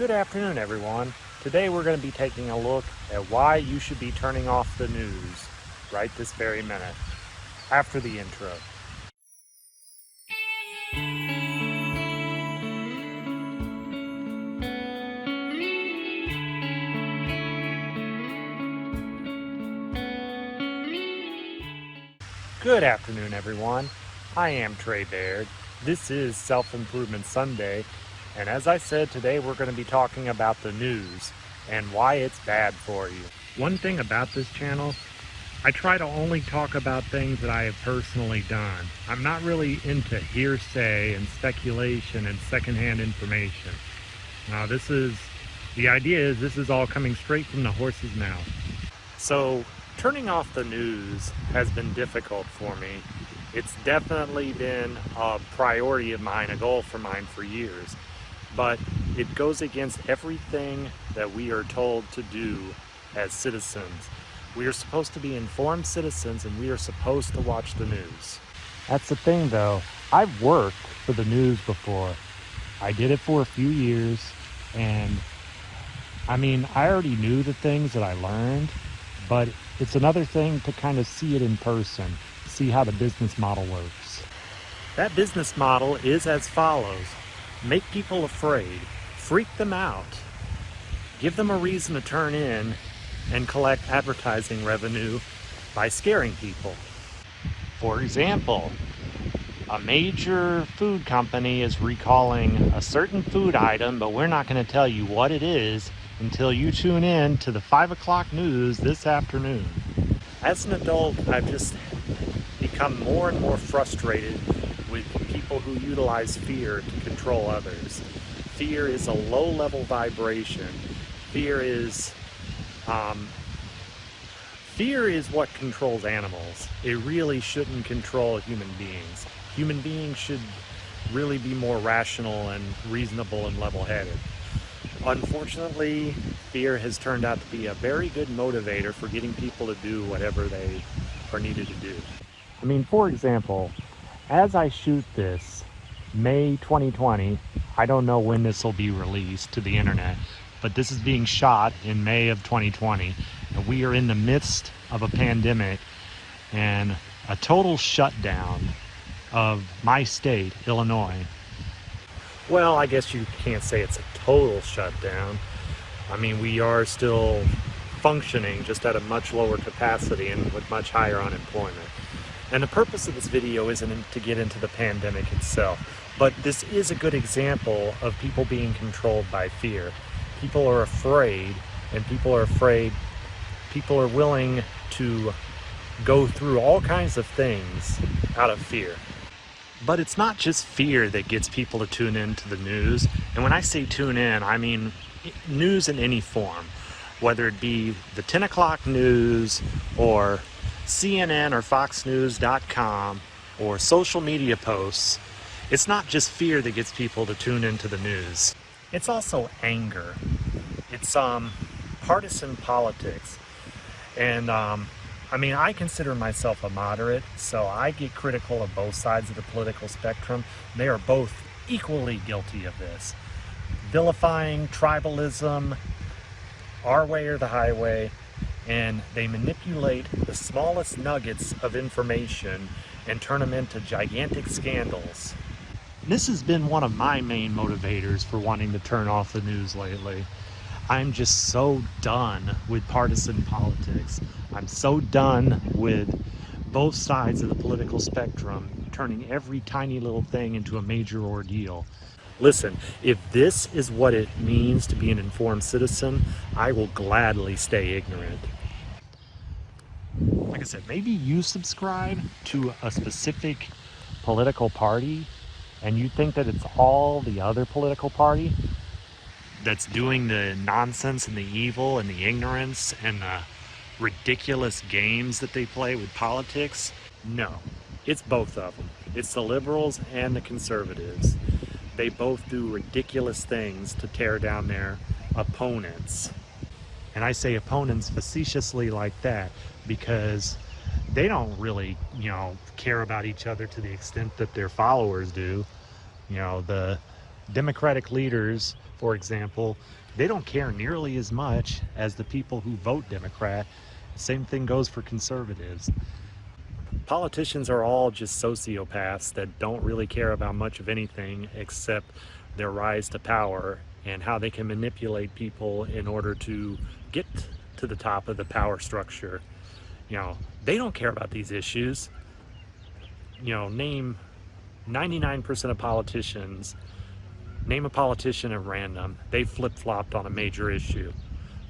Good afternoon, everyone. Today we're going to be taking a look at why you should be turning off the news right this very minute, after the intro. Good afternoon, everyone. I am Trey Baird. This is Self-Improvement Sunday, and as I said, today we're going to be talking about the news and why it's bad for you. One thing about this channel, I try to only talk about things that I have personally done. I'm not really into hearsay and speculation and secondhand information. Now the idea is this is all coming straight from the horse's mouth. So turning off the news has been difficult for me. It's definitely been a priority of mine, a goal for mine for years. But it goes against everything that we are told to do as citizens. We are supposed to be informed citizens, and we are supposed to watch the news. That's the thing, though. I've worked for the news before. I did it for a few years, and I already knew the things that I learned, but it's another thing to kind of see it in person, see how the business model works. That business model is as follows. Make people afraid, freak them out, give them a reason to turn in and collect advertising revenue by scaring people. For example, a major food company is recalling a certain food item, but we're not going to tell you what it is until you tune in to the 5 o'clock news this afternoon. As an adult, I've just become more and more frustrated with people who utilize fear to control others. Fear is a low-level vibration. Fear is what controls animals. It really shouldn't control human beings. Human beings should really be more rational and reasonable and level-headed. Unfortunately, fear has turned out to be a very good motivator for getting people to do whatever they are needed to do. For example, as I shoot this, May 2020, I don't know when this will be released to the internet, but this is being shot in May of 2020, and we are in the midst of a pandemic and a total shutdown of my state, Illinois. Well, I guess you can't say it's a total shutdown. We are still functioning, just at a much lower capacity and with much higher unemployment. And the purpose of this video isn't to get into the pandemic itself, but this is a good example of people being controlled by fear. People are afraid, and people are willing to go through all kinds of things out of fear. But it's not just fear that gets people to tune into the news. And when I say tune in, I mean news in any form, whether it be the 10 o'clock news or CNN or FoxNews.com or social media posts. It's not just fear that gets people to tune into the news. It's also anger. It's partisan politics. And I consider myself a moderate, so I get critical of both sides of the political spectrum. They are both equally guilty of this. Vilifying tribalism, our way or the highway, and they manipulate the smallest nuggets of information and turn them into gigantic scandals. This has been one of my main motivators for wanting to turn off the news lately. I'm just so done with partisan politics. I'm so done with both sides of the political spectrum turning every tiny little thing into a major ordeal. Listen, if this is what it means to be an informed citizen, I will gladly stay ignorant. Like I said, maybe you subscribe to a specific political party and you think that it's all the other political party that's doing the nonsense and the evil and the ignorance and the ridiculous games that they play with politics. No, it's both of them. It's the liberals and the conservatives. They both do ridiculous things to tear down their opponents. And I say opponents facetiously like that because they don't really, care about each other to the extent that their followers do. The Democratic leaders, for example, they don't care nearly as much as the people who vote Democrat. Same thing goes for conservatives. Politicians are all just sociopaths that don't really care about much of anything except their rise to power and how they can manipulate people in order to get to the top of the power structure. You know, they don't care about these issues. You know, name 99% of politicians, name a politician at random, they flip-flopped on a major issue.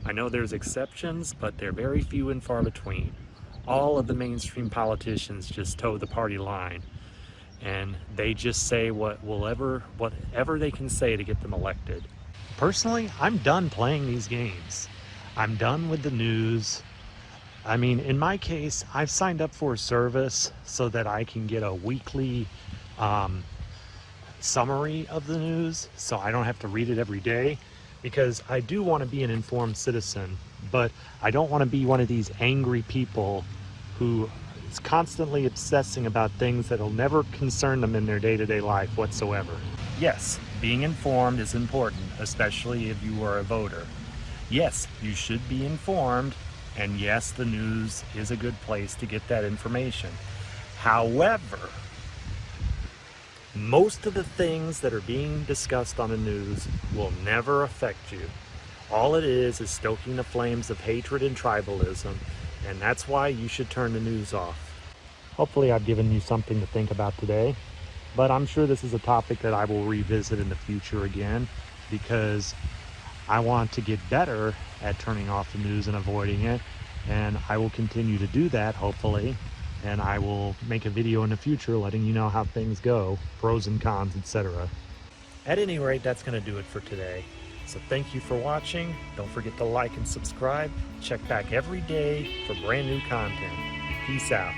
I know there's exceptions, but they're very few and far between. All of the mainstream politicians just toe the party line, and they just say whatever they can say to get them elected. Personally, I'm done playing these games. I'm done with the news. I mean, in my case, I've signed up for a service so that I can get a weekly summary of the news, so I don't have to read it every day, because I do want to be an informed citizen, but I don't want to be one of these angry people who is constantly obsessing about things that'll never concern them in their day-to-day life whatsoever. Yes, being informed is important, especially if you are a voter. Yes, you should be informed, and yes, the news is a good place to get that information. However, most of the things that are being discussed on the news will never affect you. All it is stoking the flames of hatred and tribalism, and that's why you should turn the news off. Hopefully I've given you something to think about today, but I'm sure this is a topic that I will revisit in the future again, because I want to get better at turning off the news and avoiding it, and I will continue to do that, hopefully. And I will make a video in the future letting you know how things go, pros and cons, etc. At any rate, that's going to do it for today. So thank you for watching. Don't forget to like and subscribe. Check back every day for brand new content. Peace out.